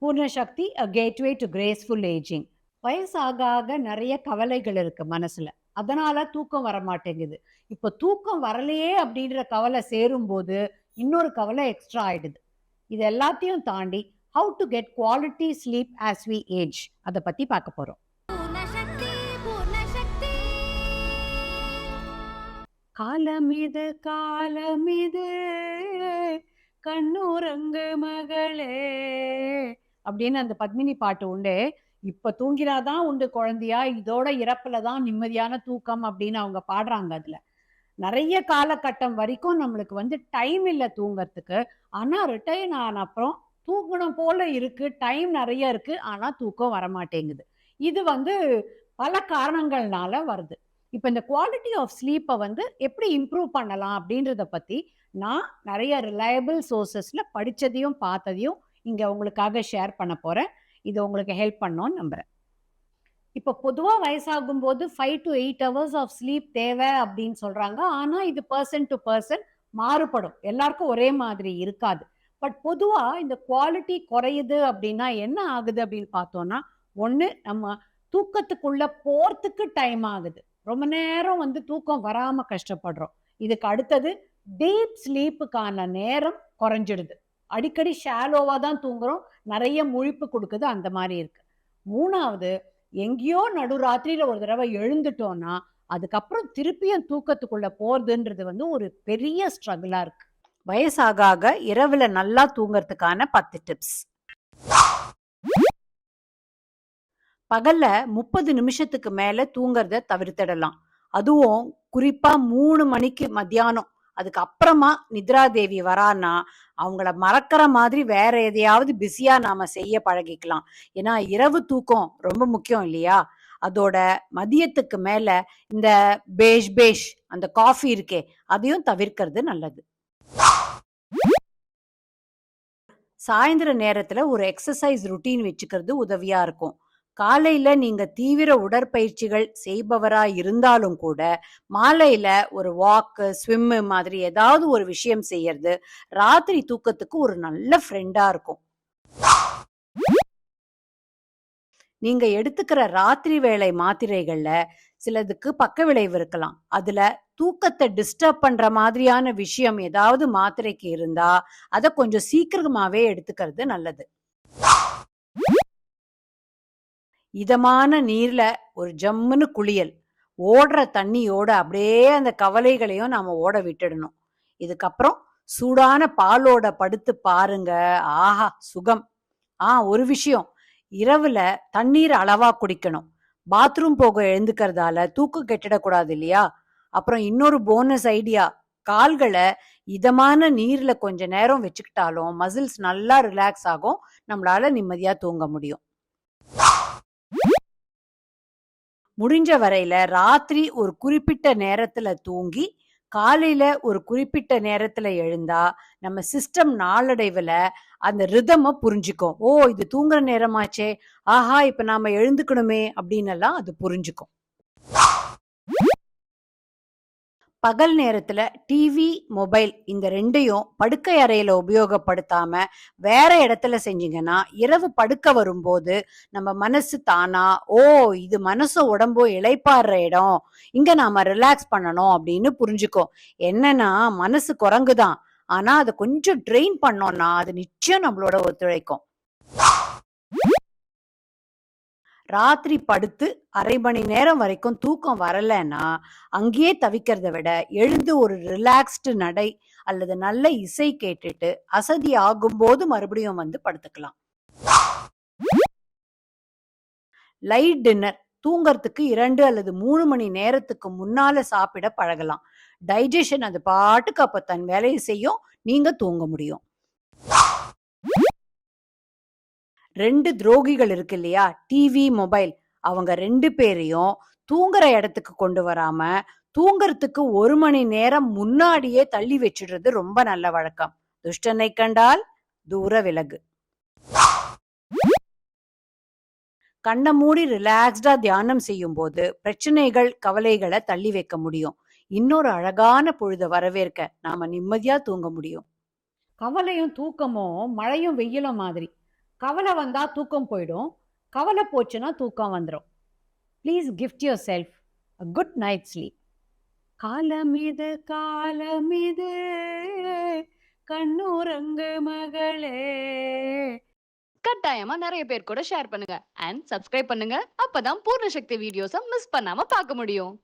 பூர்ண Shakti a gateway to graceful ageing. வயசாக ஆக நிறைய கவலைகள் இருக்கு மனசுல. அதனால தூக்கம் வர மாட்டேங்குது. இப்ப தூக்கம் வரலையே அப்படின்ற கவலை சேரும்போது இன்னொரு கவலை எக்ஸ்ட்ரா ஆயிடுது. இது எல்லாத்தையும் தாண்டி how to get quality sleep as we age அதை பத்தி பார்க்க போறோம். பூர்ணசக்தி பூர்ணசக்தி காலமிது காலமிது கண்ணுறங்கு மகளே அப்படின்னு அந்த பத்மினி பாட்டு உண்டு. இப்ப தூங்கினாதான் உண்டு குழந்தையா, இதோட இறப்புல தான் நிம்மதியான தூக்கம் அப்படின்னு அவங்க பாடுறாங்க. அதுல நிறைய காலகட்டம் வரைக்கும் நம்மளுக்கு டைம் இல்லை தூங்கறதுக்கு. ஆனா ரிட்டையர் ஆன அப்புறம் தூங்கணும் போல இருக்கு, டைம் நிறைய இருக்கு, ஆனா தூக்கம் வரமாட்டேங்குது. இது பல காரணங்கள்னால வருது. இப்ப இந்த குவாலிட்டி ஆஃப் ஸ்லீப்பை எப்படி இம்ப்ரூவ் பண்ணலாம் அப்படின்றத பத்தி நான் நிறைய ரிலையபிள் சோர்சஸ்ல படிச்சதையும் பார்த்ததையும் இங்க உங்களுக்காக ஷேர் பண்ண போறேன். இது உங்களுக்கு ஹெல்ப் பண்ணோன்னு நம்புறேன். இப்போ பொதுவா வயசாகும் போது 5 to 8 hours ஆஃப் ஸ்லீப் தேவை அப்படின்னு சொல்றாங்க. ஆனா இது பர்சன் டு பர்சன் மாறுபடும், எல்லாருக்கும் ஒரே மாதிரி இருக்காது. பட் பொதுவா இந்த குவாலிட்டி குறையுது அப்படின்னா என்ன ஆகுது அப்படின்னு பார்த்தோம்னா, ஒண்ணு நம்ம தூக்கத்துக்குள்ள போறதுக்கு டைம் ஆகுது, ரொம்ப நேரம் தூக்கம் வராம கஷ்டப்படுறோம். இதுக்கு அடுத்தது டீப் ஸ்லீப்புக்கான நேரம் குறைஞ்சிடுது, அடிக்கடி ஷாலோவா தான் தூங்குறோம், நிறைய முழிப்பு கொடுக்குது, அந்த மாதிரி இருக்கு. மூணாவது, எங்கேயோ நடுராத்திரியில ஒரு தடவை எழுந்துட்டோம்னா அதுக்கப்புறம் திருப்பியும் தூக்கத்துக்குள்ள போறதுன்றது ஒரு பெரிய ஸ்ட்ரகிளா இருக்கு. வயசாக ஆக இரவுல நல்லா தூங்கறதுக்கான 10 டிப்ஸ். பகல்ல 30 நிமிஷத்துக்கு மேல தூங்கறத தவிர்த்திடலாம். அதுவும் குறிப்பா 3 மணிக்கு மத்தியானம் அதுக்கு அப்புறமா நித்ரா தேவி வரான்னா அவங்கள மறக்கிற மாதிரி வேற எதையாவது பிஸியா நாம செய்ய பழகிக்கலாம். ஏன்னா இரவு தூக்கம் ரொம்ப முக்கியம் இல்லையா? அதோட மதியத்துக்கு மேல இந்த பேஷ் பேஷ் அந்த காஃபி இருக்கே, அதையும் தவிர்க்கிறது நல்லது. சாயந்தர நேரத்துல ஒரு எக்ஸசைஸ் ருட்டீன் வச்சுக்கிறது உதவியா இருக்கும். காலையில நீங்க தீவிர உடற்பயிற்சிகள் செய்பவரா இருந்தாலும் கூட மாலையில ஒரு வாக்கு, ஸ்விம்மு மாதிரி ஏதாவது ஒரு விஷயம் செய்யறது ராத்திரி தூக்கத்துக்கு ஒரு நல்ல ஃப்ரெண்டா இருக்கும். நீங்க எடுத்துக்கிற ராத்திரி வேளை மாத்திரைகள்ல சிலதுக்கு பக்க விளைவு இருக்கலாம். அதுல தூக்கத்தை டிஸ்டர்ப் பண்ற மாதிரியான விஷயம் ஏதாவது மாத்திரைக்கு இருந்தா அதை கொஞ்சம் சீக்கிரமாவே எடுத்துக்கிறது நல்லது. இதமான நீர்ல ஒரு ஜம்முன்னு குளியல், ஓடுற தண்ணியோட அப்படியே அந்த கவலைகளையும் நாம ஓட விட்டுடணும். இதுக்கப்புறம் சூடான பாலோட படுத்து பாருங்க, ஆஹா சுகம். ஒரு விஷயம், இரவுல தண்ணீர் அளவா குடிக்கணும். பாத்ரூம் போக எழுந்துக்கிறதால தூக்கம் கெட்டிடக்கூடாது இல்லையா? அப்புறம் இன்னொரு போனஸ் ஐடியா, கால்களை இதமான நீர்ல கொஞ்ச நேரம் வச்சுக்கிட்டாலும் மசில்ஸ் நல்லா ரிலாக்ஸ் ஆகும், நம்மளால நிம்மதியா தூங்க முடியும். முடிஞ்ச வரையில ராத்திரி ஒரு குறிப்பிட்ட நேரத்துல தூங்கி காலையில ஒரு குறிப்பிட்ட நேரத்துல எழுந்தா நம்ம சிஸ்டம் நாளடைவுல அந்த ரிதம புரிஞ்சுக்கும். ஓ, இது தூங்குற நேரமாச்சே, ஆஹா இப்ப நாம எழுந்துக்கணுமே அப்படின்னு எல்லாம் அது புரிஞ்சுக்கும். பகல் நேரத்துல டிவி, மொபைல் இந்த ரெண்டையும் படுக்கை அறையில உபயோகப்படுத்தாம வேற இடத்துல செஞ்சீங்கன்னா இரவு படுக்க வரும்போது நம்ம மனசு தானா, ஓ இது மனசு உடம்போ இளைப்பாடுற இடம், இங்க நாம ரிலாக்ஸ் பண்ணணும் அப்படின்னு புரிஞ்சுக்கும். என்னன்னா மனசு குரங்குதான், ஆனா அதை கொஞ்சம் ட்ரெயின் பண்ணோம்னா அது நிச்சயம் நம்மளோட ஒத்துழைக்கும். ராத்திரி படுத்து அரை மணி நேரம் வரைக்கும் தூக்கம் வரலன்னா அங்கேயே தவிக்கிறத விட எழுந்து ஒரு ரிலாக்ஸ்டு நடை அல்லது நல்ல இசை கேட்டுட்டு அசதி ஆகும் போது மறுபடியும் படுத்துக்கலாம். லைட் டின்னர் தூங்கறதுக்கு 2 அல்லது 3 மணி நேரத்துக்கு முன்னால சாப்பிட பழகலாம். டைஜஷன் அது பாட்டுக்கு அப்ப தன் வேலையை செய்யும், நீங்க தூங்க முடியும். 2 துரோகிகள் இருக்கு இல்லையா, டிவி, மொபைல், அவங்க 2 பேரையும் தூங்குற இடத்துக்கு கொண்டு வராம தூங்கறதுக்கு 1 மணி நேரம் முன்னாடியே தள்ளி வச்சிடுறது ரொம்ப நல்ல வழக்கம். துஷ்டனை கண்டால் தூர விலகு. கண்ணை மூடி ரிலாக்ஸ்டா தியானம் செய்யும் போது பிரச்சனைகள், கவலைகளை தள்ளி வைக்க முடியும். இன்னொரு அழகான பொழுத வரவேற்க நாம நிம்மதியா தூங்க முடியும். கவலையும் தூக்கமும் மழையும் வெயிலும் மாதிரி, கவலை வந்தா தூக்கம் போயிடும். கவலை போச்சுன்னா தூக்கம் வந்துரும். Please gift yourself a good night sleep. காலமிது காலமிது கண்ணுறங்கு மகளே. கட்டாயமா நிறைய பேர் கூட ஷேர் பண்ணுங்க. அண்ட் சப்ஸ்கிரைப் பண்ணுங்க. அப்பதான் பூர்ண சக்தி வீடியோஸை மிஸ் பண்ணாம பார்க்க முடியும்.